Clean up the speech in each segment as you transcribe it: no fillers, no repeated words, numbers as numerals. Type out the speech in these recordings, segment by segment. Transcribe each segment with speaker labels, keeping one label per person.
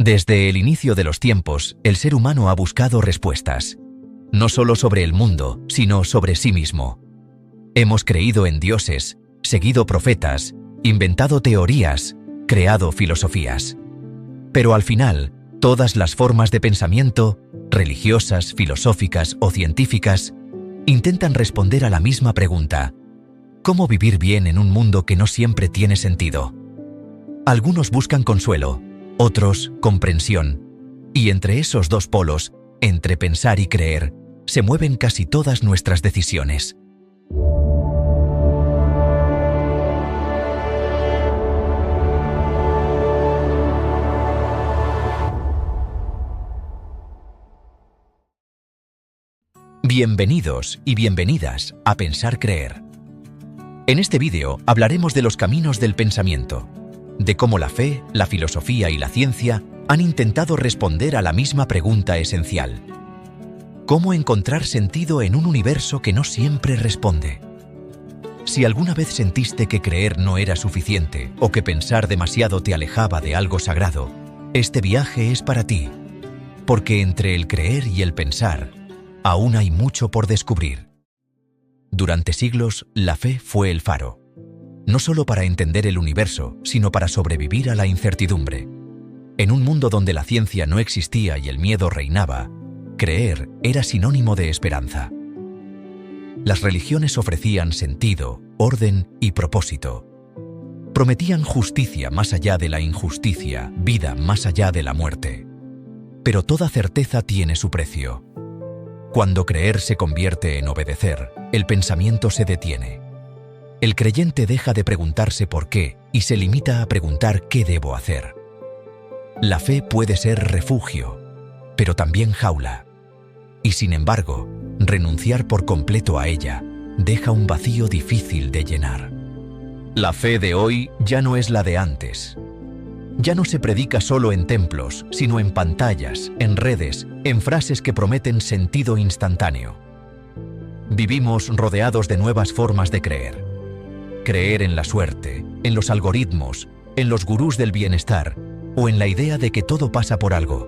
Speaker 1: Desde el inicio de los tiempos, el ser humano ha buscado respuestas, no solo sobre el mundo, sino sobre sí mismo. Hemos creído en dioses, seguido profetas, inventado teorías, creado filosofías. Pero al final, todas las formas de pensamiento, religiosas, filosóficas o científicas, intentan responder a la misma pregunta: ¿cómo vivir bien en un mundo que no siempre tiene sentido? Algunos buscan consuelo, otros comprensión, y entre esos dos polos, entre pensar y creer, se mueven casi todas nuestras decisiones. Bienvenidos y bienvenidas a Pensar Creer. En este vídeo hablaremos de los caminos del pensamiento, de cómo la fe, la filosofía y la ciencia han intentado responder a la misma pregunta esencial: ¿cómo encontrar sentido en un universo que no siempre responde? Si alguna vez sentiste que creer no era suficiente o que pensar demasiado te alejaba de algo sagrado, este viaje es para ti, porque entre el creer y el pensar, aún hay mucho por descubrir. Durante siglos, la fe fue el faro, no solo para entender el universo, sino para sobrevivir a la incertidumbre. En un mundo donde la ciencia no existía y el miedo reinaba, creer era sinónimo de esperanza. Las religiones ofrecían sentido, orden y propósito. Prometían justicia más allá de la injusticia, vida más allá de la muerte. Pero toda certeza tiene su precio. Cuando creer se convierte en obedecer, el pensamiento se detiene. El creyente deja de preguntarse por qué y se limita a preguntar qué debo hacer. La fe puede ser refugio, pero también jaula. Y sin embargo, renunciar por completo a ella deja un vacío difícil de llenar. La fe de hoy ya no es la de antes. Ya no se predica solo en templos, sino en pantallas, en redes, en frases que prometen sentido instantáneo. Vivimos rodeados de nuevas formas de creer. Creer en la suerte, en los algoritmos, en los gurús del bienestar o en la idea de que todo pasa por algo.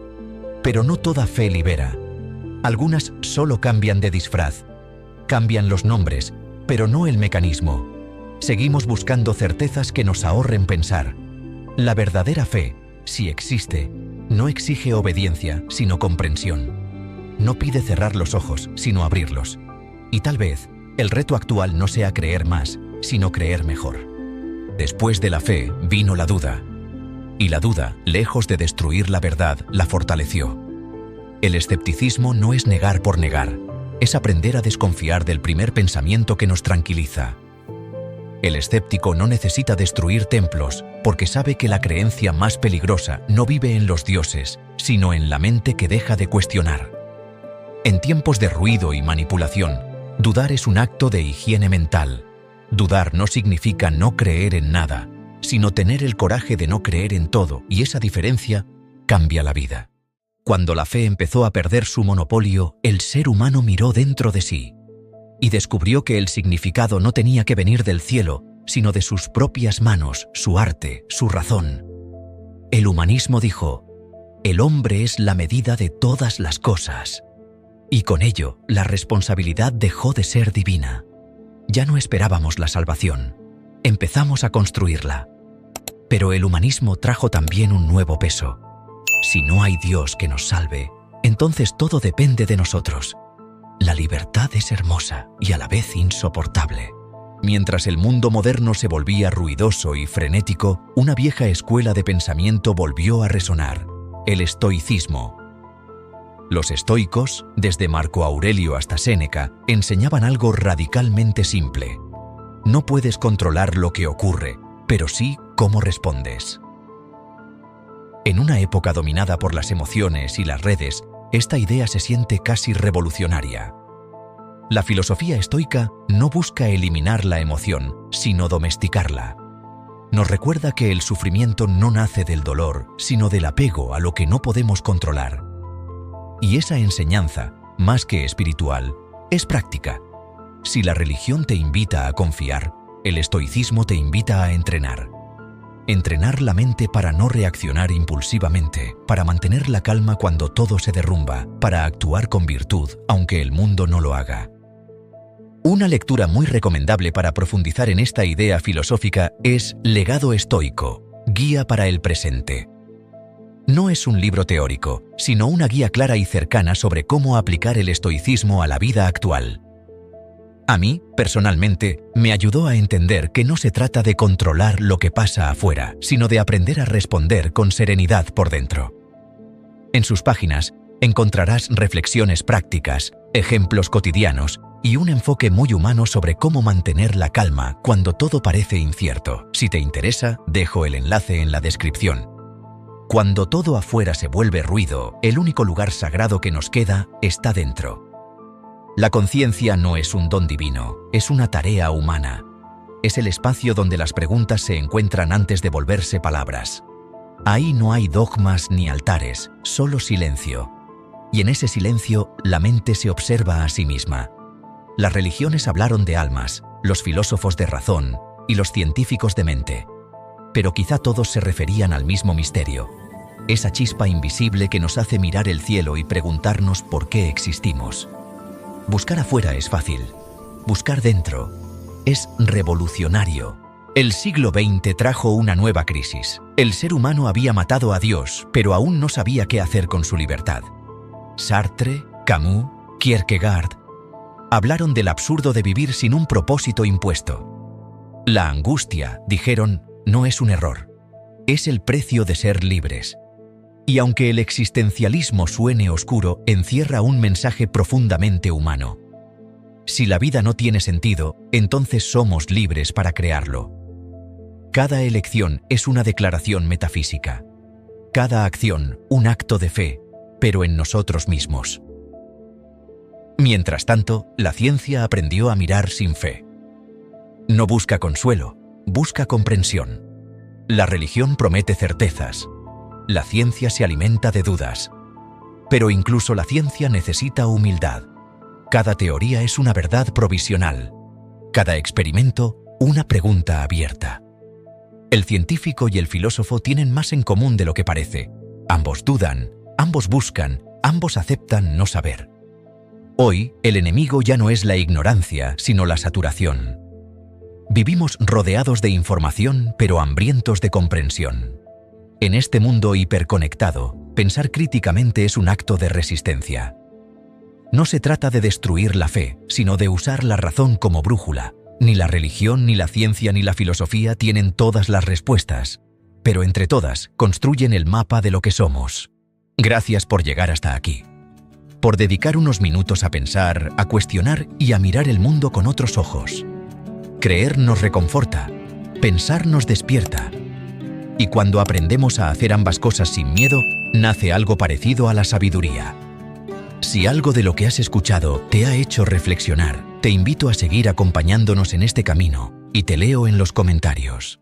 Speaker 1: Pero no toda fe libera. Algunas solo cambian de disfraz. Cambian los nombres, pero no el mecanismo. Seguimos buscando certezas que nos ahorren pensar. La verdadera fe, si existe, no exige obediencia, sino comprensión. No pide cerrar los ojos, sino abrirlos. Y tal vez, el reto actual no sea creer más, sino creer mejor. Después de la fe vino la duda. Y la duda, lejos de destruir la verdad, la fortaleció. El escepticismo no es negar por negar, es aprender a desconfiar del primer pensamiento que nos tranquiliza. El escéptico no necesita destruir templos, porque sabe que la creencia más peligrosa no vive en los dioses, sino en la mente que deja de cuestionar. En tiempos de ruido y manipulación, dudar es un acto de higiene mental. Dudar no significa no creer en nada, sino tener el coraje de no creer en todo, y esa diferencia cambia la vida. Cuando la fe empezó a perder su monopolio, el ser humano miró dentro de sí y descubrió que el significado no tenía que venir del cielo, sino de sus propias manos, su arte, su razón. El humanismo dijo: el hombre es la medida de todas las cosas. Y con ello, la responsabilidad dejó de ser divina. Ya no esperábamos la salvación, empezamos a construirla. Pero el humanismo trajo también un nuevo peso. Si no hay Dios que nos salve, entonces todo depende de nosotros. La libertad es hermosa y a la vez insoportable. Mientras el mundo moderno se volvía ruidoso y frenético, una vieja escuela de pensamiento volvió a resonar: el estoicismo. Los estoicos, desde Marco Aurelio hasta Séneca, enseñaban algo radicalmente simple. No puedes controlar lo que ocurre, pero sí cómo respondes. En una época dominada por las emociones y las redes, esta idea se siente casi revolucionaria. La filosofía estoica no busca eliminar la emoción, sino domesticarla. Nos recuerda que el sufrimiento no nace del dolor, sino del apego a lo que no podemos controlar. Y esa enseñanza, más que espiritual, es práctica. Si la religión te invita a confiar, el estoicismo te invita a entrenar. Entrenar la mente para no reaccionar impulsivamente, para mantener la calma cuando todo se derrumba, para actuar con virtud, aunque el mundo no lo haga. Una lectura muy recomendable para profundizar en esta idea filosófica es Legado estoico, Guía para el presente. No es un libro teórico, sino una guía clara y cercana sobre cómo aplicar el estoicismo a la vida actual. A mí, personalmente, me ayudó a entender que no se trata de controlar lo que pasa afuera, sino de aprender a responder con serenidad por dentro. En sus páginas encontrarás reflexiones prácticas, ejemplos cotidianos y un enfoque muy humano sobre cómo mantener la calma cuando todo parece incierto. Si te interesa, dejo el enlace en la descripción. Cuando todo afuera se vuelve ruido, el único lugar sagrado que nos queda está dentro. La conciencia no es un don divino, es una tarea humana. Es el espacio donde las preguntas se encuentran antes de volverse palabras. Ahí no hay dogmas ni altares, solo silencio. Y en ese silencio, la mente se observa a sí misma. Las religiones hablaron de almas, los filósofos de razón y los científicos de mente. Pero quizá todos se referían al mismo misterio, esa chispa invisible que nos hace mirar el cielo y preguntarnos por qué existimos. Buscar afuera es fácil, buscar dentro es revolucionario. El siglo XX trajo una nueva crisis. El ser humano había matado a Dios, pero aún no sabía qué hacer con su libertad. Sartre, Camus, Kierkegaard hablaron del absurdo de vivir sin un propósito impuesto. La angustia, dijeron, no es un error, es el precio de ser libres. Y aunque el existencialismo suene oscuro, encierra un mensaje profundamente humano. Si la vida no tiene sentido, entonces somos libres para crearlo. Cada elección es una declaración metafísica. Cada acción, un acto de fe, pero en nosotros mismos. Mientras tanto, la ciencia aprendió a mirar sin fe. No busca consuelo, busca comprensión. La religión promete certezas. La ciencia se alimenta de dudas. Pero incluso la ciencia necesita humildad. Cada teoría es una verdad provisional. Cada experimento, una pregunta abierta. El científico y el filósofo tienen más en común de lo que parece. Ambos dudan, ambos buscan, ambos aceptan no saber. Hoy, el enemigo ya no es la ignorancia, sino la saturación. Vivimos rodeados de información, pero hambrientos de comprensión. En este mundo hiperconectado, pensar críticamente es un acto de resistencia. No se trata de destruir la fe, sino de usar la razón como brújula. Ni la religión, ni la ciencia, ni la filosofía tienen todas las respuestas, pero entre todas construyen el mapa de lo que somos. Gracias por llegar hasta aquí. Por dedicar unos minutos a pensar, a cuestionar y a mirar el mundo con otros ojos. Creer nos reconforta, pensar nos despierta. Y cuando aprendemos a hacer ambas cosas sin miedo, nace algo parecido a la sabiduría. Si algo de lo que has escuchado te ha hecho reflexionar, te invito a seguir acompañándonos en este camino y te leo en los comentarios.